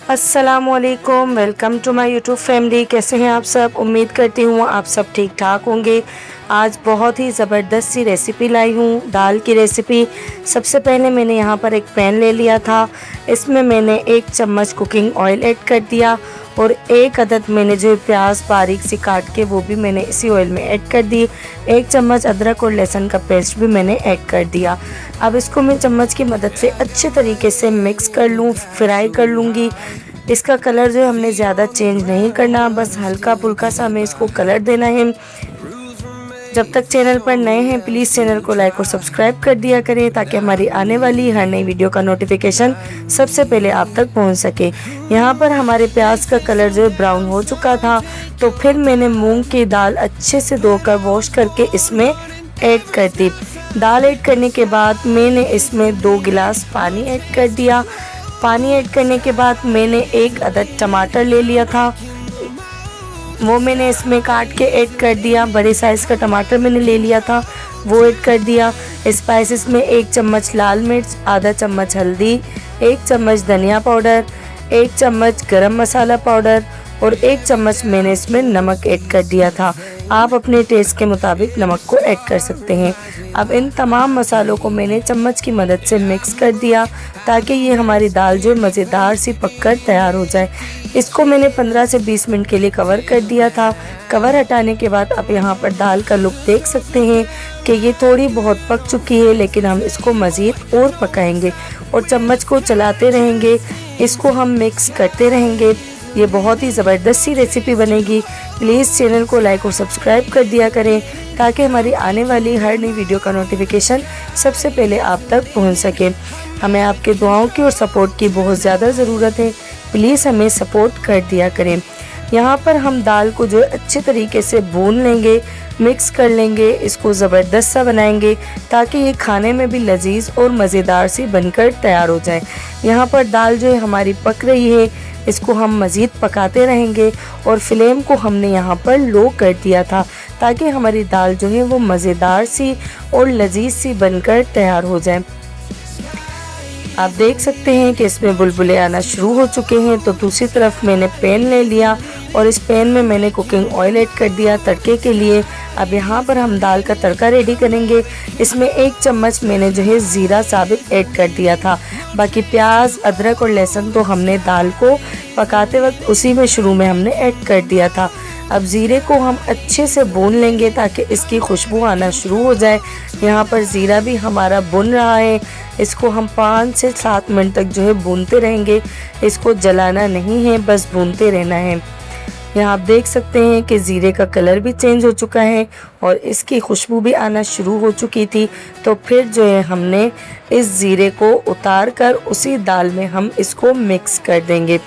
अस्सलाम वालेकुम, welcome to my YouTube family. कैसे हैं आप सब? उम्मीद करती हूँ आप सब ठीक ठाक होंगे। आज बहुत ही ज़बरदस्त सी रेसिपी लाई हूँ, दाल की रेसिपी। सबसे पहले मैंने यहाँ पर एक पैन ले लिया था, इसमें मैंने 1 चम्मच कुकिंग ऑयल ऐड कर दिया और 1 अदद मैंने जो प्याज बारीक सी काट के वो भी मैंने इसी ऑयल में ऐड कर दी। 1 चम्मच अदरक और लहसुन का पेस्ट भी मैंने ऐड कर दिया। अब इसको मैं चम्मच की मदद से अच्छे तरीके से मिक्स कर लूँ, फ्राई कर लूँगी। इसका कलर जो हमने ज़्यादा चेंज नहीं करना, बस हल्का फुल्का सा हमें इसको कलर देना है। जब तक चैनल पर नए हैं प्लीज़ चैनल को लाइक और सब्सक्राइब कर दिया करें ताकि हमारी आने वाली हर नई वीडियो का नोटिफिकेशन सबसे पहले आप तक पहुंच सके। यहाँ पर हमारे प्याज का कलर जो है ब्राउन हो चुका था, तो फिर मैंने मूंग की दाल अच्छे से धोकर वॉश करके इसमें ऐड कर दी। दाल ऐड करने के बाद मैंने इसमें 2 गिलास पानी ऐड कर दिया। पानी ऐड करने के बाद मैंने 1 अदद टमाटर ले लिया था, वो मैंने इसमें काट के ऐड कर दिया। बड़े साइज़ का टमाटर मैंने ले लिया था, वो ऐड कर दिया। स्पाइसेस में 1 चम्मच लाल मिर्च, आधा चम्मच हल्दी, 1 चम्मच धनिया पाउडर, 1 चम्मच गरम मसाला पाउडर और 1 चम्मच मैंने इसमें नमक ऐड कर दिया था। आप अपने टेस्ट के मुताबिक नमक को ऐड कर सकते हैं। अब इन तमाम मसालों को मैंने चम्मच की मदद से मिक्स कर दिया ताकि ये हमारी दाल जो मज़ेदार सी पककर तैयार हो जाए। इसको मैंने 15 से 20 मिनट के लिए कवर कर दिया था। कवर हटाने के बाद आप यहाँ पर दाल का लुक देख सकते हैं कि ये थोड़ी बहुत पक चुकी है, लेकिन हम इसको मज़ीद और पकाएंगे और चम्मच को चलाते रहेंगे, इसको हम मिक्स करते रहेंगे। ये बहुत ही ज़बरदस्त सी रेसिपी बनेगी। प्लीज़ चैनल को लाइक और सब्सक्राइब कर दिया करें ताकि हमारी आने वाली हर नई वीडियो का नोटिफिकेशन सबसे पहले आप तक पहुंच सके। हमें आपके दुआओं की और सपोर्ट की बहुत ज़्यादा ज़रूरत है, प्लीज़ हमें सपोर्ट कर दिया करें। यहाँ पर हम दाल को जो अच्छे तरीके से भून लेंगे, मिक्स कर लेंगे, इसको ज़बरदस्त सा बनाएंगे ताकि ये खाने में भी लजीज और मज़ेदार सी बनकर तैयार हो जाए। यहाँ पर दाल जो है हमारी पक रही है, इसको हम मज़ीद पकाते रहेंगे और फ्लेम को हमने यहाँ पर लो कर दिया था ताकि हमारी दाल जो है वो मज़ेदार सी और लजीज सी बनकर तैयार हो जाए। आप देख सकते हैं कि इसमें बुलबुले आना शुरू हो चुके हैं। तो दूसरी तरफ मैंने पैन ले लिया और इस पैन में मैंने कुकिंग ऑयल ऐड कर दिया तड़के के लिए। अब यहाँ पर हम दाल का तड़का रेडी करेंगे। इसमें 1 चम्मच मैंने जो है ज़ीरा साबित ऐड कर दिया था। बाकी प्याज, अदरक और लहसुन तो हमने दाल को पकाते वक्त उसी में शुरू में हमने ऐड कर दिया था। अब ज़ीरे को हम अच्छे से भून लेंगे ताकि इसकी खुशबू आना शुरू हो जाए। यहाँ पर ज़ीरा भी हमारा भुन रहा है, इसको हम 5 से 7 मिनट तक जो है भूनते रहेंगे। इसको जलाना नहीं है, बस भूनते रहना है। यहाँ आप देख सकते हैं कि ज़ीरे का कलर भी चेंज हो चुका है और इसकी खुशबू भी आना शुरू हो चुकी थी। तो फिर जो है हमने इस ज़ीरे को उतार कर उसी दाल में हम इसको मिक्स कर देंगे।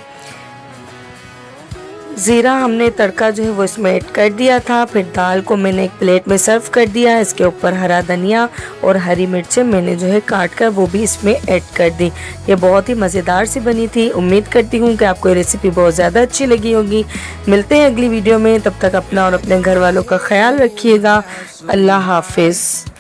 ज़ीरा हमने तड़का जो है वो इसमें ऐड कर दिया था। फिर दाल को मैंने एक प्लेट में सर्व कर दिया। इसके ऊपर हरा धनिया और हरी मिर्चें मैंने जो है काट कर वो भी इसमें ऐड कर दी। ये बहुत ही मज़ेदार सी बनी थी। उम्मीद करती हूँ कि आपको ये रेसिपी बहुत ज़्यादा अच्छी लगी होगी। मिलते हैं अगली वीडियो में, तब तक अपना और अपने घर वालों का ख्याल रखिएगा। अल्लाह हाफिज़।